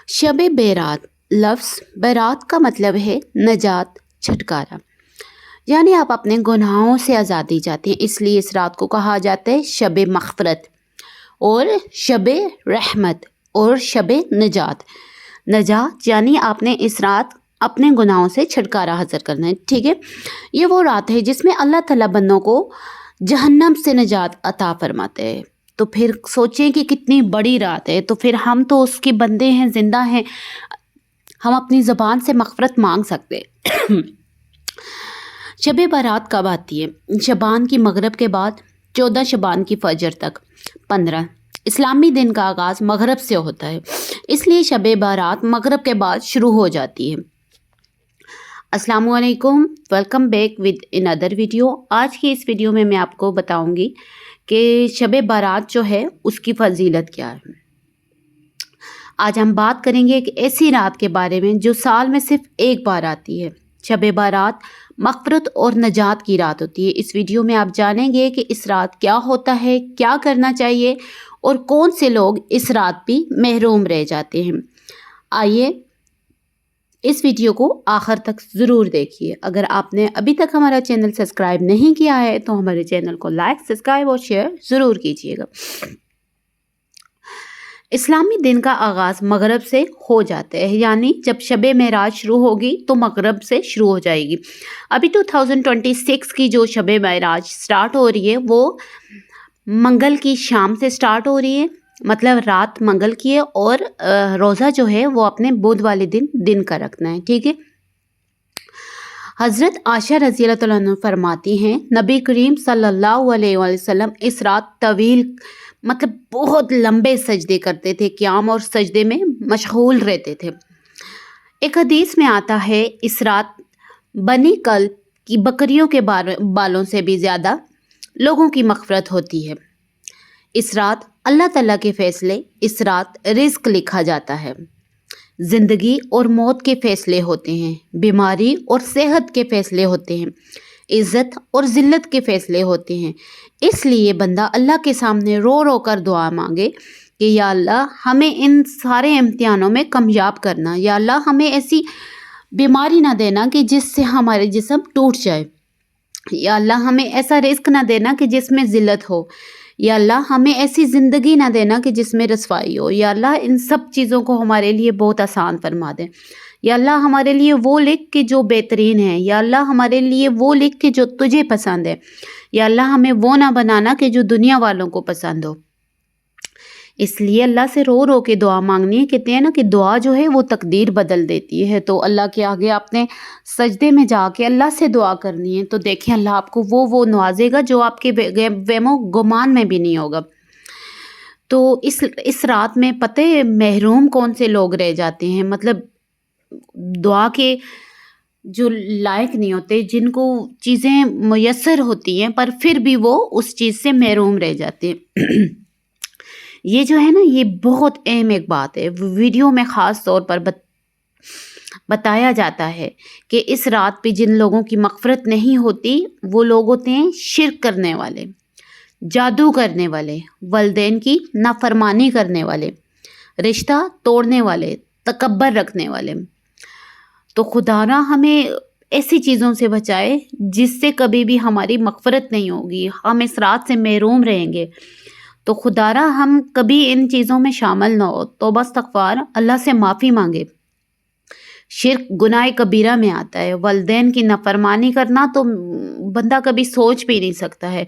शब बेरात लफ्ज़ बेरात का मतलब है नजात, छुटकारा। यानी आप अपने गुनाहों से आज़ादी चाहते हैं, इसलिए इस रात को कहा जाता है शब मग़फ़रत और शब रहमत और शब नजात। नजात यानी आपने इस रात अपने गुनाहों से छुटकारा हासिल करना है। ठीक है, ये वो रात है जिसमें अल्लाह ताला बंदों को जहन्नम से नजात अता फरमाते हैं। तो फिर सोचें कि कितनी बड़ी रात है। तो फिर हम तो उसके बंदे हैं, ज़िंदा हैं, हम अपनी ज़बान से मग़फ़रत मांग सकते हैं। शब बारात कब आती है? शबान की मगरब के बाद 14 शबान की फजर तक 15 इस्लामी दिन का आगाज़ मगरब से होता है, इसलिए शब बारात मगरब के बाद शुरू हो जाती है। अस्सलामु अलैकुम, welcome back with another video. आज की इस वीडियो में मैं आपको बताऊंगी कि शब बारात जो है उसकी फजीलत क्या है। आज हम बात करेंगे एक ऐसी रात के बारे में जो साल में सिर्फ एक बार आती है। शब बारात मग़फ़रत और नजात की रात होती है। इस वीडियो में आप जानेंगे कि इस रात क्या होता है, क्या करना चाहिए और कौन से लोग इस रात भी महरूम रह जाते हैं। आइए इस वीडियो को आखिर तक ज़रूर देखिए। अगर आपने अभी तक हमारा चैनल सब्सक्राइब नहीं किया है तो हमारे चैनल को लाइक, सब्सक्राइब और शेयर ज़रूर कीजिएगा। इस्लामी दिन का आगाज़ मगरब से हो जाता है, यानी जब शब मेराज शुरू होगी तो मगरब से शुरू हो जाएगी। अभी 2026 की जो शब मेराज स्टार्ट हो रही है वो मंगल की शाम से स्टार्ट हो रही है, मतलब रात मंगल की है, और रोज़ा जो है वो अपने बुध वाले दिन का रखना है। ठीक है, हज़रत आयशा रज़ी अल्लाह तआला अन्हा फरमाती हैं नबी करीम सल्लल्लाहु अलैहि वसल्लम इस रात तवील मतलब बहुत लंबे सजदे करते थे, क़याम और सजदे में मशगूल रहते थे। एक हदीस में आता है इस रात बनी कल्ब की बकरियों के बालों से भी ज़्यादा लोगों की मग़फ़रत होती है। इस रात अल्लाह ताला के फ़ैसले, इस रात रिज़्क़ लिखा जाता है, ज़िंदगी और मौत के फ़ैसले होते हैं, बीमारी और सेहत के फ़ैसले होते हैं, इज़्ज़त और ज़िल्लत के फ़ैसले होते हैं। इसलिए बंदा अल्लाह के सामने रो रो कर दुआ मांगे कि या अल्लाह हमें इन सारे इम्तिहानों में कामयाब करना, या अल्लाह हमें ऐसी बीमारी ना देना कि जिससे हमारे जिस्म टूट जाए, या अल्लाह हमें ऐसा रिस्क ना देना कि जिसमें ज़िल्लत हो, या अल्लाह हमें ऐसी ज़िंदगी ना देना कि जिसमें रसवाई हो, या अल्लाह इन सब चीज़ों को हमारे लिए बहुत आसान फरमा दे। या अल्लाह हमारे लिए वो लिख के जो बेहतरीन है, या अल्लाह हमारे लिए वो लिख के जो तुझे पसंद है, या अल्लाह हमें वो ना बनाना कि जो दुनिया वालों को पसंद हो। इसलिए अल्लाह से रो रो के दुआ मांगनी है। कहते हैं ना कि दुआ जो है वो तकदीर बदल देती है। तो अल्लाह के आगे आपने सजदे में जाके अल्लाह से दुआ करनी है, तो देखें अल्लाह आपको वो नवाजेगा जो आपके वेमो गुमान में भी नहीं होगा। तो इस रात में पता है महरूम कौन से लोग रह जाते हैं, मतलब दुआ के जो लायक नहीं होते, जिनको चीज़ें मुयस्सर होती हैं पर फिर भी वो उस चीज़ से महरूम रह जाते हैं। ये जो है ना, ये बहुत अहम एक बात है। वीडियो में ख़ास तौर पर बताया जाता है कि इस रात पे जिन लोगों की मग़फ़रत नहीं होती वो लोग होते हैं शिर्क करने वाले, जादू करने वाले, वलदैन की नाफरमानी करने वाले, रिश्ता तोड़ने वाले, तकब्बर रखने वाले। तो खुदा ना हमें ऐसी चीज़ों से बचाए जिससे कभी भी हमारी मग़फ़रत नहीं होगी, हम इस रात से महरूम रहेंगे। तो खुदारा हम कभी इन चीज़ों में शामिल ना हो, तौबा इस्तग़फ़ार, अल्लाह से माफ़ी मांगे। शिर्क गुनाह कबीरा में आता है। वलदैन की नाफरमानी करना तो बंदा कभी सोच भी नहीं सकता है,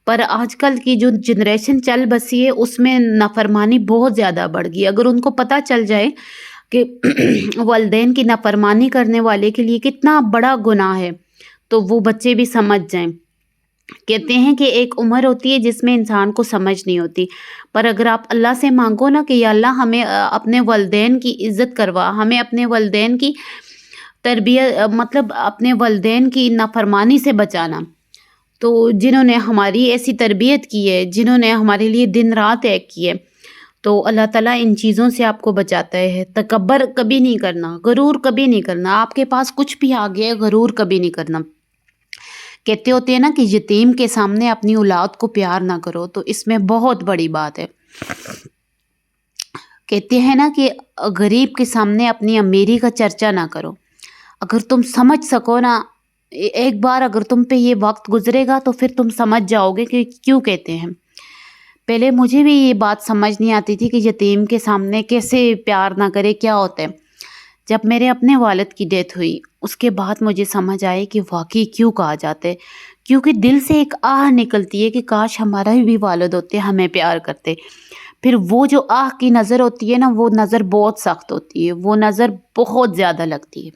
पर आजकल की जो जनरेशन चल बसी है उसमें नाफरमानी बहुत ज़्यादा बढ़ गई। अगर उनको पता चल जाए कि वलदैन की नाफरमानी करने वाले के लिए कितना बड़ा गुनाह है तो वो बच्चे भी समझ जाएं। कहते हैं कि एक उम्र होती है जिसमें इंसान को समझ नहीं होती, पर अगर आप अल्लाह से मांगो ना कि या अल्लाह हमें अपने वलदैन की इज़्ज़त करवा, हमें अपने वलदैन की तरबियत मतलब अपने वलदैन की नाफरमानी से बचाना, तो जिन्होंने हमारी ऐसी तरबियत की है, जिन्होंने हमारे लिए दिन रात एक की है, तो अल्लाह ताला इन चीज़ों से आपको बचाता है। तकब्बर कभी नहीं करना, गरूर कभी नहीं करना। आपके पास कुछ भी आ गया, गरूर कभी नहीं करना। कहते होते हैं ना कि यतीम के सामने अपनी औलाद को प्यार ना करो, तो इसमें बहुत बड़ी बात है। कहते हैं ना कि गरीब के सामने अपनी अमीरी का चर्चा ना करो। अगर तुम समझ सको ना, एक बार अगर तुम पे ये वक्त गुजरेगा तो फिर तुम समझ जाओगे कि क्यों कहते हैं। पहले मुझे भी ये बात समझ नहीं आती थी कि यतीम के सामने कैसे प्यार ना करे, क्या होता है। जब मेरे अपने वालिद की डेथ हुई उसके बाद मुझे समझ आए कि वाकई क्यों कहा जाता है, क्योंकि दिल से एक आह निकलती है कि काश हमारा भी वालिद होते, हमें प्यार करते। फिर वो जो आह की नज़र होती है ना, वो नज़र बहुत सख्त होती है, वो नज़र बहुत ज़्यादा लगती है।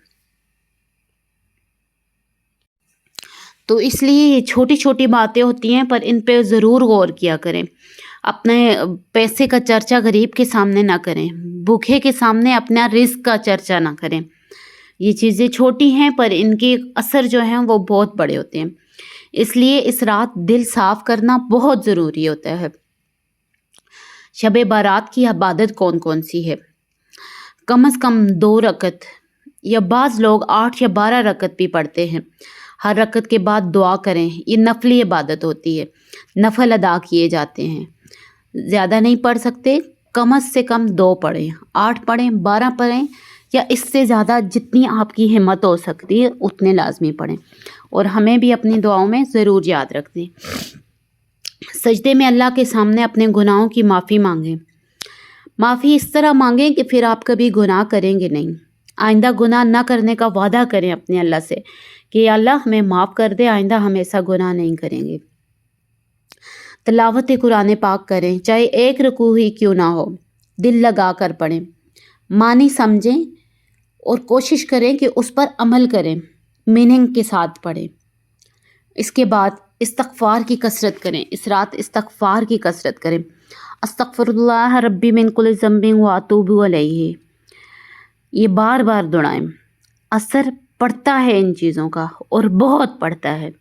तो इसलिए ये छोटी छोटी बातें होती हैं, पर इन पे ज़रूर गौर किया करें। अपने पैसे का चर्चा गरीब के सामने ना करें, भूखे के सामने अपना रिस्क का चर्चा ना करें। ये चीज़ें छोटी हैं पर इनके असर जो हैं वो बहुत बड़े होते हैं। इसलिए इस रात दिल साफ़ करना बहुत ज़रूरी होता है। शब बारात की इबादत कौन कौन सी है? कम से कम 2 रकत, या बाज़ लोग 8 या 12 रकत भी पढ़ते हैं। हर रकत के बाद दुआ करें। ये नफली इबादत होती है, नफल अदा किए जाते हैं। ज़्यादा नहीं पढ़ सकते, कम से कम 2 पढ़ें, 8 पढ़ें, 12 पढ़ें, या इससे ज़्यादा जितनी आपकी हिम्मत हो सकती है उतने लाजमी पढ़ें। और हमें भी अपनी दुआओं में ज़रूर याद रखें। सजदे में अल्लाह के सामने अपने गुनाहों की माफ़ी मांगें। माफ़ी इस तरह मांगें कि फिर आप कभी गुनाह करेंगे नहीं। आइंदा गुनाह ना करने का वादा करें अपने अल्लाह से कि अल्लाह हमें माफ़ कर दे, आइंदा हम ऐसा गुनाह नहीं करेंगे। तिलावत कुरान पाक करें, चाहे एक रुकू ही क्यों ना हो, दिल लगा कर पढ़ें, मानी समझें और कोशिश करें कि उस पर अमल करें, मीनिंग के साथ पढ़ें। इसके बाद इस्तग़फ़ार की कसरत करें। इस रात इस्तग़फ़ार की कसरत करें। अस्तग़फ़िरुल्लाह रब्बी मिन कुल्लि ज़ंबिन व अतूबु अलैहि, ये बार बार दुआएं। असर पड़ता है इन चीज़ों का, और बहुत पड़ता है।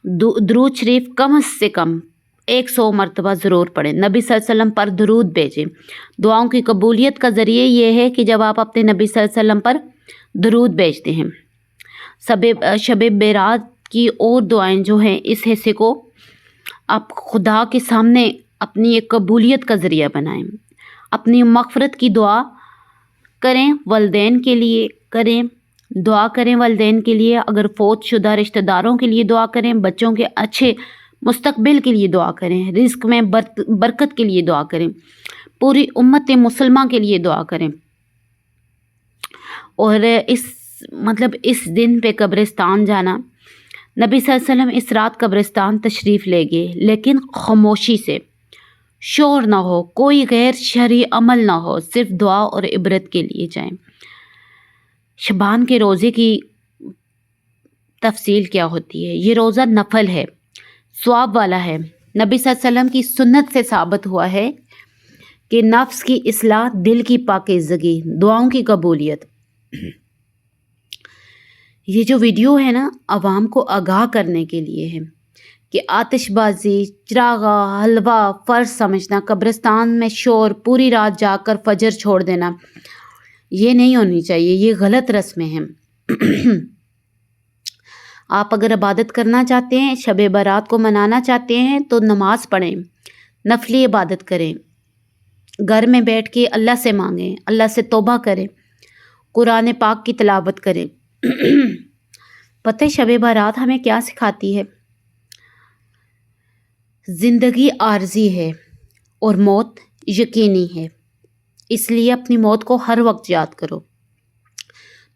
दुरूद शरीफ कम से कम 100 मरतबा ज़रूर पढ़ें। नबी सल्लल्लाहु अलैहि वसल्लम पर दुरूद भेजें। दुआओं की कबूलियत का ज़रिए ये है कि जब आप अपने नबी सल्लल्लाहु अलैहि वसल्लम पर दुरूद भेजते हैं। शब बारात की और दुआएं जो हैं, इस हिस्से को आप खुदा के सामने अपनी एक कबूलियत का ज़रिया बनाएं। अपनी मग़फ़िरत की दुआ करें, वालिदैन के लिए करें, दुआ करें वालिदैन के लिए। अगर फ़ौत शुदा रिश्तेदारों के लिए दुआ करें, बच्चों के अच्छे मुस्तकबिल के लिए दुआ करें, रिज़्क़ में बरकत के लिए दुआ करें, पूरी उम्मत मुसलमान के लिए दुआ करें। और इस दिन पे कब्रिस्तान जाना, नबी सल्लल्लाहु अलैहि वसल्लम इस रात कब्रिस्तान तशरीफ़ ले गए, लेकिन खामोशी से, शोर ना हो, कोई गैर शरई अमल ना हो, सिर्फ दुआ और इबरत के लिए जाएं। शबान के रोज़े की तफसील क्या होती है? ये रोज़ा नफल है, सवाब वाला है। नबी सल्लल्लाहु अलैहि वसल्लम की सुन्नत से साबित हुआ है कि नफ्स की इस्लाह, दिल की पाकीज़गी, दुआओं की कबूलियत। ये जो वीडियो है ना, आवाम को आगाह करने के लिए है कि आतिशबाजी, चिरागा, हलवा फ़र्ज समझना, कब्रिस्तान में शोर, पूरी रात जाकर फजर छोड़ देना, ये नहीं होनी चाहिए। ये गलत रस्में हैं। आप अगर इबादत करना चाहते हैं, शब बारात को मनाना चाहते हैं, तो नमाज़ पढ़ें, नफली इबादत करें, घर में बैठ के अल्लाह से मांगें, अल्लाह से तौबा करें, कुरान पाक की तिलावत करें। पता है शब बारात हमें क्या सिखाती है? ज़िंदगी आर्जी है और मौत यकीनी है, इसलिए अपनी मौत को हर वक्त याद करो।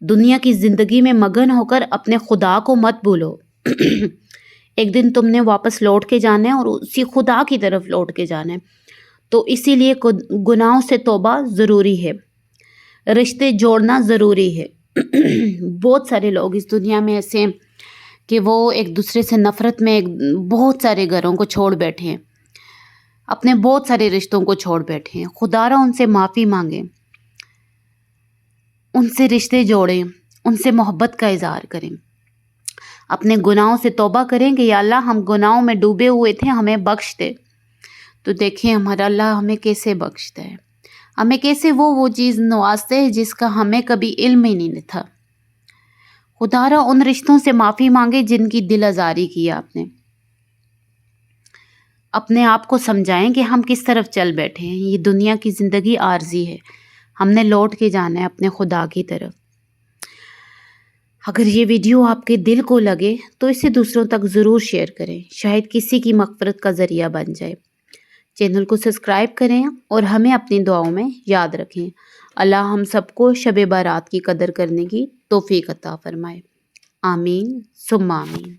दुनिया की ज़िंदगी में मगन होकर अपने खुदा को मत भूलो। एक दिन तुमने वापस लौट के जाना है और उसी खुदा की तरफ लौट के जाना है। तो इसीलिए गुनाहों से तौबा ज़रूरी है, रिश्ते जोड़ना ज़रूरी है। बहुत सारे लोग इस दुनिया में ऐसे हैं कि वो एक दूसरे से नफ़रत में बहुत सारे घरों को छोड़ बैठे हैं, अपने बहुत सारे रिश्तों को छोड़ बैठे हैं। खुदारा उनसे माफ़ी मांगें, उनसे रिश्ते जोड़ें, उनसे मोहब्बत का इज़हार करें, अपने गुनाहों से तौबा करें कि या अल्लाह हम गुनाहों में डूबे हुए थे, हमें बख्श दे। तो देखिए हमारा अल्लाह हमें कैसे बख्शता है, हमें कैसे वो चीज़ नवाजते हैं जिसका हमें कभी इल्म ही नहीं था। खुदारा उन रिश्तों से माफ़ी मांगे जिनकी दिल आज़ारी की आपने। अपने आप को समझाएं कि हम किस तरफ चल बैठे हैं। ये दुनिया की ज़िंदगी आर्जी है, हमने लौट के जाना है अपने खुदा की तरफ। अगर ये वीडियो आपके दिल को लगे तो इसे दूसरों तक ज़रूर शेयर करें, शायद किसी की मग़फ़िरत का ज़रिया बन जाए। चैनल को सब्सक्राइब करें और हमें अपनी दुआओं में याद रखें। अल्लाह हम सबको शब बारात की कदर करने की तौफ़ीक अता फ़रमाए। आमीन सुम्मा आमीन।